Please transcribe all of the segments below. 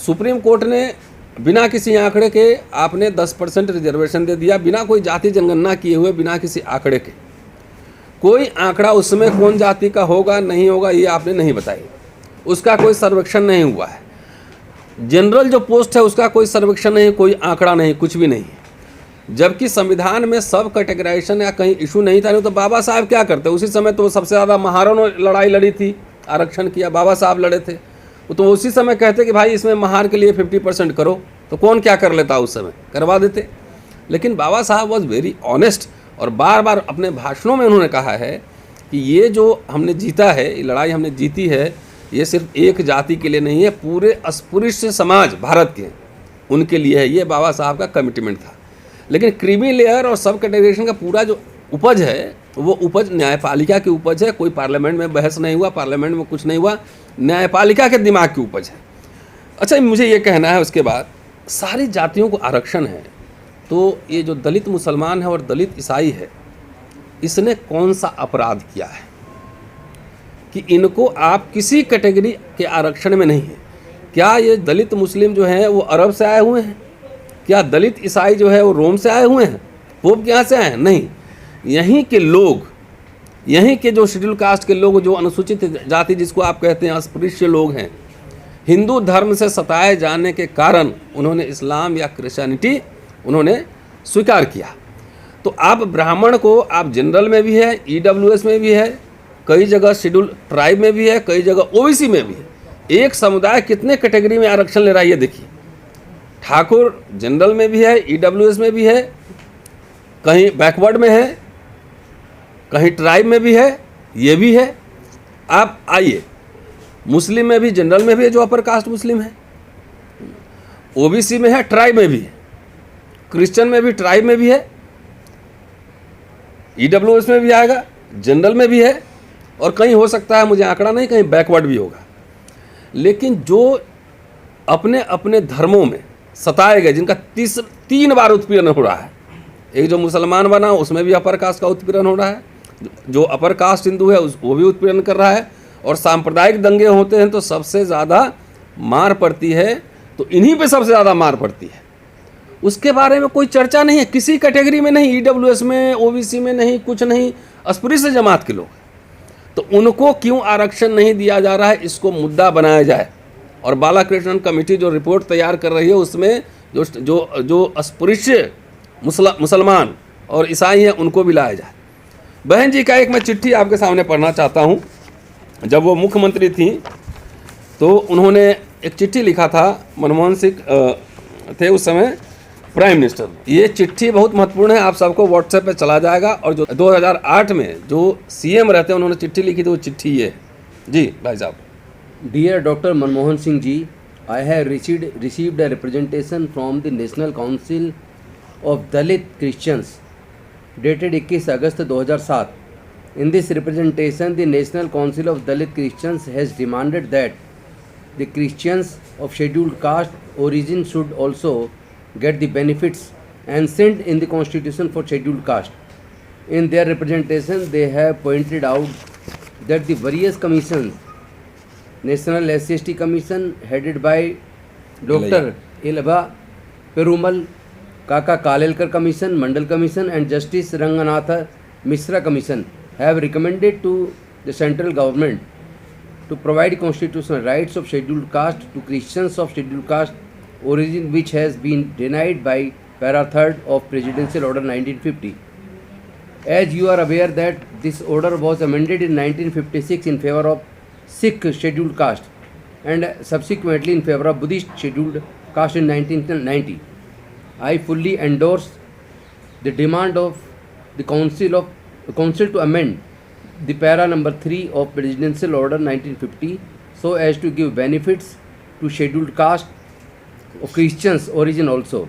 Supreme court ने बिना किसी आंकड़े के आपने 10% रिजर्वेशन दे दिया, बिना कोई जाति जनगणना किए हुए, बिना किसी आंकड़े के। कोई आंकड़ा उसमें कौन जाति का होगा नहीं होगा ये आपने नहीं बताई, उसका कोई सर्वेक्षण नहीं हुआ है। जनरल जो पोस्ट है उसका कोई सर्वेक्षण नहीं, कोई आंकड़ा नहीं, कुछ भी नहीं है। जबकि संविधान में सब कैटेगराइजेशन या कहीं इशू नहीं था। नहीं तो बाबा साहब क्या करते, उसी समय तो सबसे ज़्यादा महारों ने लड़ाई लड़ी थी, आरक्षण किया, बाबा साहब लड़े थे। तो उसी समय कहते कि भाई इसमें महार के लिए 50% करो, तो कौन क्या कर लेता, उस समय करवा देते। लेकिन बाबा साहब वॉज वेरी ऑनेस्ट और बार बार अपने भाषणों में उन्होंने कहा है कि ये जो हमने जीता है, ये लड़ाई हमने जीती है, ये सिर्फ एक जाति के लिए नहीं है, पूरे अस्पृश्य समाज भारत के उनके लिए है। ये बाबा साहब का कमिटमेंट था। लेकिन क्रीमी लेयर और सब कैटेगराइजेशन का पूरा जो उपज है वो उपज न्यायपालिका की उपज है। कोई पार्लियामेंट में बहस नहीं हुआ, पार्लियामेंट में कुछ नहीं हुआ, न्यायपालिका के दिमाग की उपज है। अच्छा, मुझे ये कहना है, उसके बाद सारी जातियों को आरक्षण है, तो ये जो दलित मुसलमान है और दलित ईसाई है, इसने कौन सा अपराध किया है कि इनको आप किसी कैटेगरी के आरक्षण में नहीं है? क्या ये दलित मुस्लिम जो हैं वो अरब से आए हुए हैं? क्या दलित ईसाई जो है वो रोम से आए हुए हैं? पोप के यहाँ से आए हैं? नहीं, यहीं के लोग, यहीं के जो शेड्यूल कास्ट के लोग, जो अनुसूचित जाति जिसको आप कहते हैं अस्पृश्य लोग हैं, हिंदू धर्म से सताए जाने के कारण उन्होंने इस्लाम या क्रिश्चियनिटी उन्होंने स्वीकार किया। तो आप ब्राह्मण को आप जनरल में भी है, ईडब्ल्यूएस में भी है, कई जगह शेड्यूल ट्राइब में भी है, कई जगह ओबीसी में भी है। एक समुदाय कितने कैटेगरी में आरक्षण ले रहा है ये देखिए। ठाकुर जनरल में भी है, ईडब्ल्यूएस में भी है, कहीं बैकवर्ड में है, कहीं ट्राइब में भी है, ये भी है। आप आइए, मुस्लिम में भी जनरल में भी है जो अपर कास्ट मुस्लिम है, ओबीसी में है, ट्राइब में भी है, क्रिश्चियन में भी, ट्राइब में भी है, ईडब्ल्यूएस में भी आएगा, जनरल में भी है, और कहीं हो सकता है, मुझे आंकड़ा नहीं, कहीं बैकवर्ड भी होगा। लेकिन जो अपने अपने धर्मों में सताए गए, जिनका 3 बार उत्पीड़न हो रहा है, एक जो मुसलमान बना उसमें भी अपर कास्ट का उत्पीड़न हो रहा है, जो अपर कास्ट हिंदू है वो भी उत्पीड़न कर रहा है, और सांप्रदायिक दंगे होते हैं तो सबसे ज़्यादा मार पड़ती है, तो इन्हीं पे सबसे ज़्यादा मार पड़ती है। उसके बारे में कोई चर्चा नहीं है, किसी कैटेगरी में नहीं, ईडब्ल्यूएस में, ओबीसी में नहीं, कुछ नहीं, अस्पृश्य जमात के लोग। तो उनको क्यों आरक्षण नहीं दिया जा रहा है, इसको मुद्दा बनाया जाए। और बालाकृष्णन कमेटी जो रिपोर्ट तैयार कर रही है उसमें जो जो जो अस्पृश्य मुसलमान और ईसाई हैं उनको भी लाया जाए। बहन जी का एक मैं चिट्ठी आपके सामने पढ़ना चाहता हूँ। जब वो मुख्यमंत्री थी तो उन्होंने एक चिट्ठी लिखा था, मनमोहन सिंह थे उस समय प्राइम मिनिस्टर। ये चिट्ठी बहुत महत्वपूर्ण है, आप सबको व्हाट्सएप पे चला जाएगा। और जो 2008 में जो सीएम रहते हैं उन्होंने चिट्ठी लिखी थी, वो चिट्ठी ये है जी भाई साहब। Dear doctor Manmohan Singh ji, I have received a representation from the National Council of Dalit Christians dated 21 August 2007. In this representation, the National Council of Dalit Christians has demanded that the Christians of scheduled caste origin should also get the benefits enshrined in the Constitution for scheduled caste. In their representation, they have pointed out that the various commissions, National SC/ST Commission headed by Dr. Ilva Perumal, Kaka Kalelkar Commission, Mandal Commission and Justice Ranganatha Mishra Commission have recommended to the central government to provide constitutional rights of scheduled caste to Christians of scheduled caste origin, which has been denied by para 3rd of Presidential Order 1950. As you are aware that this order was amended in 1956 in favor of Sikh scheduled caste and subsequently in favor of Buddhist scheduled caste in 1990. I fully endorse the demand of the council to amend the para number 3 of Presidential Order 1950 so as to give benefits to scheduled caste of Christians origin also.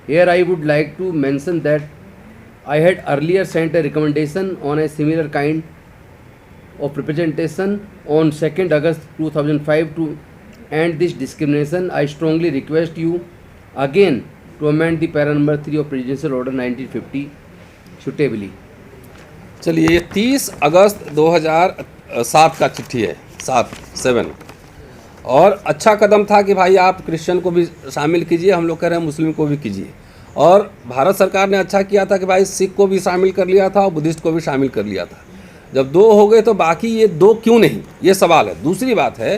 Here I would like to mention that I had earlier sent a recommendation on a similar kind of representation on 2nd August 2005 to end this discrimination. I strongly request you again to amend the para number 3 of Presidential Order 1950 suitably. चलिए, ये 30 अगस्त 2007 का चिट्ठी है, 7 और अच्छा कदम था कि भाई आप क्रिश्चियन को भी शामिल कीजिए, हम लोग कह रहे हैं मुस्लिम को भी कीजिए। और भारत सरकार ने अच्छा किया था कि भाई सिख को भी शामिल कर लिया था और बुद्धिस्ट को भी शामिल कर लिया था। जब 2 हो गए तो बाकी ये 2 क्यों नहीं, ये सवाल है। दूसरी बात है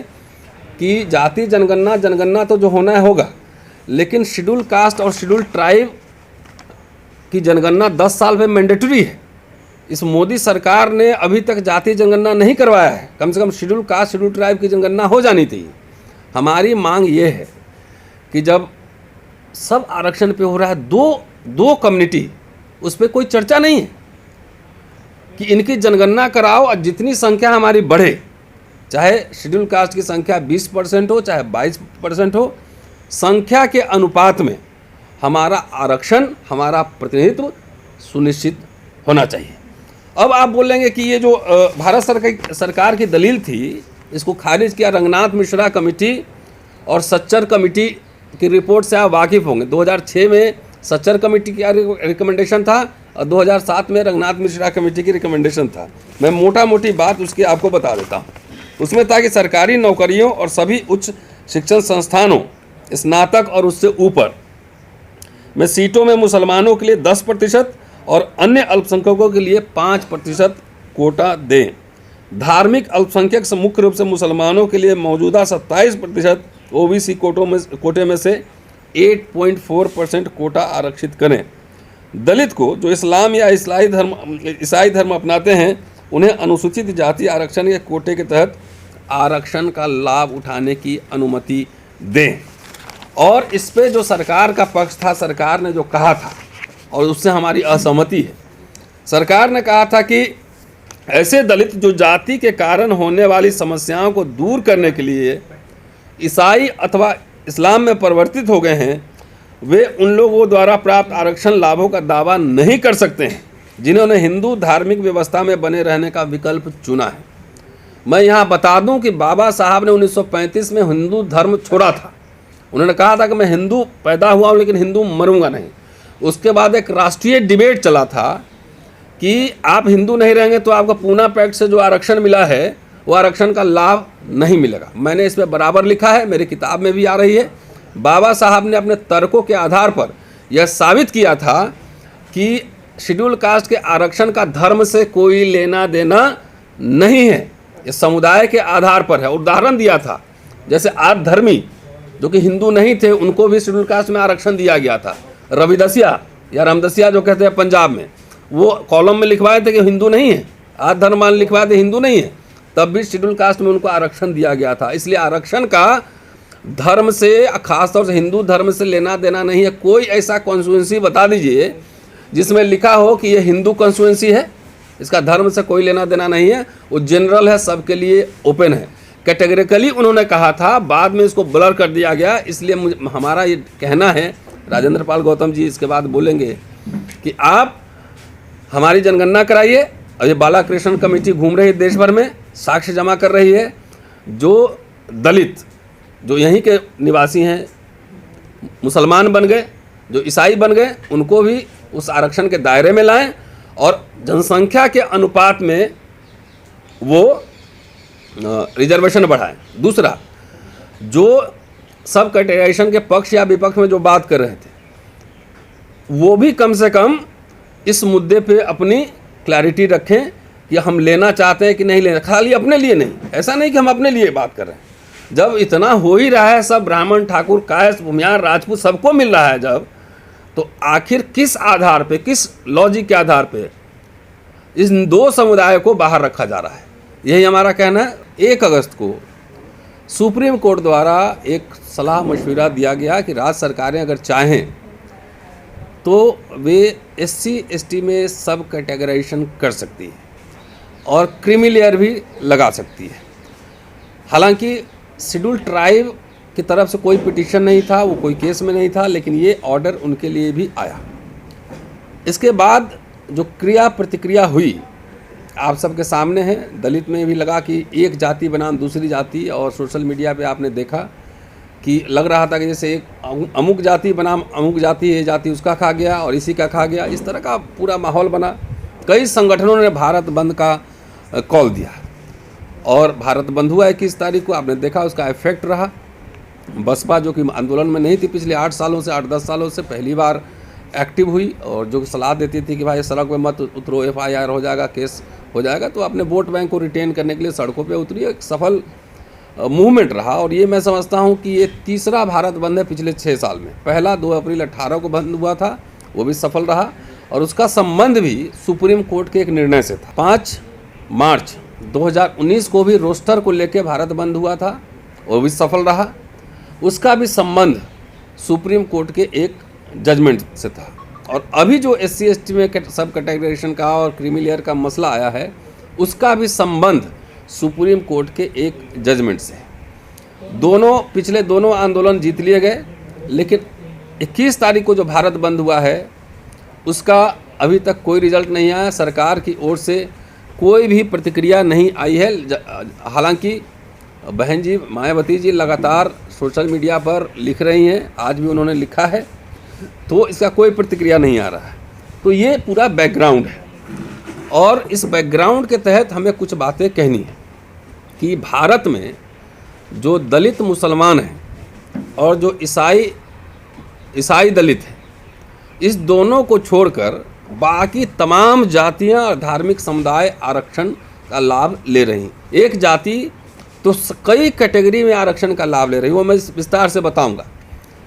कि जाति जनगणना तो जो होना है होगा, लेकिन शेड्यूल कास्ट और शेड्यूल ट्राइब की जनगणना 10 साल में मैंडेटरी है। इस मोदी सरकार ने अभी तक जाति जनगणना नहीं करवाया है। कम से कम शेड्यूल कास्ट शेड्यूल ट्राइब की जनगणना हो जानी चाहिए। हमारी मांग ये है कि जब सब आरक्षण पे हो रहा है, दो कम्युनिटी, उस पर कोई चर्चा नहीं है कि इनकी जनगणना कराओ और जितनी संख्या हमारी बढ़े, चाहे शेड्यूल कास्ट की संख्या 20% हो चाहे 22% हो, संख्या के अनुपात में हमारा आरक्षण, हमारा प्रतिनिधित्व सुनिश्चित होना चाहिए। अब आप बोलेंगे कि ये जो भारत सरकार की दलील थी, इसको खारिज किया रंगनाथ मिश्रा कमेटी और सच्चर कमेटी की रिपोर्ट से आप वाकिफ़ होंगे। 2006 में सच्चर कमेटी का रिकमेंडेशन था और 2007 में रंगनाथ मिश्रा कमेटी की रिकमेंडेशन था। मैं मोटा मोटी बात उसकी आपको बता देता हूँ। उसमें था कि सरकारी नौकरियों और सभी उच्च शिक्षण संस्थानों, स्नातक और उससे ऊपर में सीटों में मुसलमानों के लिए 10% और अन्य अल्पसंख्यकों के लिए 5% कोटा दें। धार्मिक अल्पसंख्यक मुख्य रूप से मुसलमानों के लिए मौजूदा 27% ओबीसी कोटे में से 8.4% कोटा आरक्षित करें। दलित को जो इस्लाम या ईसाई धर्म अपनाते हैं, उन्हें अनुसूचित जाति आरक्षण के कोटे के तहत आरक्षण का लाभ उठाने की अनुमति दें। और इस पे जो सरकार का पक्ष था, सरकार ने जो कहा था और उससे हमारी असहमति है। सरकार ने कहा था कि ऐसे दलित जो जाति के कारण होने वाली समस्याओं को दूर करने के लिए ईसाई अथवा इस्लाम में परिवर्तित हो गए हैं, वे उन लोगों द्वारा प्राप्त आरक्षण लाभों का दावा नहीं कर सकते हैं जिन्होंने हिंदू धार्मिक व्यवस्था में बने रहने का विकल्प चुना है। मैं यहाँ बता दूं कि बाबा साहब ने 1935 में हिंदू धर्म छोड़ा था। उन्होंने कहा था कि मैं हिंदू पैदा हुआ हूँ लेकिन हिंदू मरूंगा नहीं। उसके बाद एक राष्ट्रीय डिबेट चला था कि आप हिंदू नहीं रहेंगे तो आपको पूना पैक्ट से जो आरक्षण मिला है वो आरक्षण का लाभ नहीं मिलेगा। मैंने इस पर बराबर लिखा है, मेरी किताब में भी आ रही है। बाबा साहब ने अपने तर्कों के आधार पर यह साबित किया था कि शेड्यूल कास्ट के आरक्षण का धर्म से कोई लेना देना नहीं है, ये समुदाय के आधार पर है। उदाहरण दिया था, जैसे आद धर्मी जो कि हिंदू नहीं थे, उनको भी शेड्यूल कास्ट में आरक्षण दिया गया था। रविदसिया या रामदसिया जो कहते हैं पंजाब में, वो कॉलम में लिखवाए थे कि हिंदू नहीं है, आद धर्म मान लिखवाए थे हिंदू नहीं है, तब भी शेड्यूल कास्ट में उनको आरक्षण दिया गया था। इसलिए आरक्षण का धर्म से, खासतौर से हिंदू धर्म से लेना देना नहीं है। कोई ऐसा कॉन्स्टिट्यूएंसी बता दीजिए जिसमें लिखा हो कि ये हिंदू कॉन्स्टिट्यूएंसी है, इसका धर्म से कोई लेना देना नहीं है, वो जनरल है, सबके लिए ओपन है। कैटेगरिकली उन्होंने कहा था, बाद में इसको ब्लर कर दिया गया। इसलिए हमारा ये कहना है, राजेंद्र पाल गौतम जी इसके बाद बोलेंगे कि आप हमारी जनगणना कराइए। और ये बालाकृष्ण कमेटी घूम रही है देश भर में, साक्ष्य जमा कर रही है। जो दलित जो यहीं के निवासी हैं, मुसलमान बन गए, जो ईसाई बन गए, उनको भी उस आरक्षण के दायरे में लाएं और जनसंख्या के अनुपात में वो रिजर्वेशन बढ़ाएं। दूसरा, जो सब कैटेगराइजेशन के पक्ष या विपक्ष में जो बात कर रहे थे, वो भी कम से कम इस मुद्दे पे अपनी क्लैरिटी रखें कि हम लेना चाहते हैं कि नहीं लेना। खाली अपने लिए नहीं, ऐसा नहीं कि हम अपने लिए बात कर रहे हैं। जब इतना हो ही रहा है, सब ब्राह्मण, ठाकुर, कायस्थ, भूमियार, राजपूत सबको मिल रहा है जब, तो आखिर किस आधार पे, किस लॉजिक के आधार पे इन 2 समुदायों को बाहर रखा जा रहा है? यही हमारा कहना है। 1 अगस्त को सुप्रीम कोर्ट द्वारा एक सलाह मशविरा दिया गया कि राज्य सरकारें अगर चाहें तो वे SC ST में सब कैटेगराइजेशन कर सकती है और क्रीमी लेयर भी लगा सकती है। हालांकि शेड्यूल ट्राइब की तरफ से कोई पिटीशन नहीं था, वो कोई केस में नहीं था, लेकिन ये ऑर्डर उनके लिए भी आया। इसके बाद जो क्रिया प्रतिक्रिया हुई आप सबके सामने है। दलित में भी लगा कि एक जाति बनाम दूसरी जाति, और सोशल मीडिया पे आपने देखा कि लग रहा था कि जैसे एक अमुक जाति बनाम अमुक जाति, ये जाति उसका खा गया और इसी का खा गया। इस तरह का पूरा माहौल बना। कई संगठनों ने भारत बंद का कॉल दिया और भारत बंद हुआ 21 तारीख को, आपने देखा उसका इफेक्ट रहा। बसपा जो कि आंदोलन में नहीं थी पिछले 8 सालों से, 8-10 सालों से पहली बार एक्टिव हुई, और जो सलाह देती थी कि भाई सड़क पे मत उतरो, FIR हो जाएगा, केस हो जाएगा, तो अपने वोट बैंक को रिटेन करने के लिए सड़कों पे उतरी। एक सफल मूवमेंट रहा, और ये मैं समझता हूँ कि ये तीसरा भारत बंद है पिछले 6 साल में। पहला 2 अप्रैल 18 को बंद हुआ था, वो भी सफल रहा, और उसका संबंध भी सुप्रीम कोर्ट के एक निर्णय से था। 5 मार्च 2019 को भी रोस्टर को लेकर भारत बंद हुआ था, वो भी सफल रहा, उसका भी संबंध सुप्रीम कोर्ट के एक जजमेंट से था। और अभी जो SC ST में सब कैटेगराइजेशन का और क्रीमी लेयर का मसला आया है, उसका भी संबंध सुप्रीम कोर्ट के एक जजमेंट से। पिछले दोनों आंदोलन जीत लिए गए, लेकिन 21 तारीख को जो भारत बंद हुआ है उसका अभी तक कोई रिजल्ट नहीं आया। सरकार की ओर से कोई भी प्रतिक्रिया नहीं आई है। हालांकि बहन जी मायावती जी लगातार सोशल मीडिया पर लिख रही हैं, आज भी उन्होंने लिखा है, तो इसका कोई प्रतिक्रिया नहीं आ रहा है। तो ये पूरा बैकग्राउंड है, और इस बैकग्राउंड के तहत हमें कुछ बातें कहनी है कि भारत में जो दलित मुसलमान हैं और जो ईसाई दलित हैं, इस दोनों को छोड़कर बाकी तमाम जातियां और धार्मिक समुदाय आरक्षण का लाभ ले रही हैं। एक जाति तो कई कैटेगरी में आरक्षण का लाभ ले रही है, वो मैं विस्तार से बताऊंगा।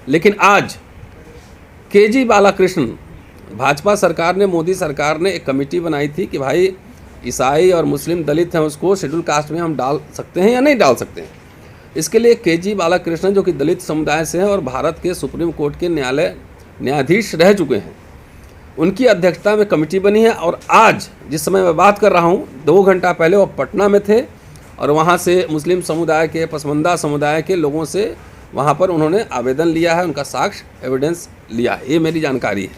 लेकिन आज KG बालाकृष्ण, भाजपा सरकार ने, मोदी सरकार ने एक कमेटी बनाई थी कि भाई ईसाई और मुस्लिम दलित हैं, उसको शेड्यूल कास्ट में हम डाल सकते हैं या नहीं डाल सकते हैं। इसके लिए KG बालाकृष्णन जो कि दलित समुदाय से हैं और भारत के सुप्रीम कोर्ट के न्यायाधीश रह चुके हैं, उनकी अध्यक्षता में कमेटी बनी है। और आज जिस समय मैं बात कर रहा हूँ, 2 घंटा पहले वो पटना में थे, और वहाँ से मुस्लिम समुदाय के, पसमानदा समुदाय के लोगों से वहाँ पर उन्होंने आवेदन लिया है, उनका साक्ष्य एविडेंस लिया है। ये मेरी जानकारी है।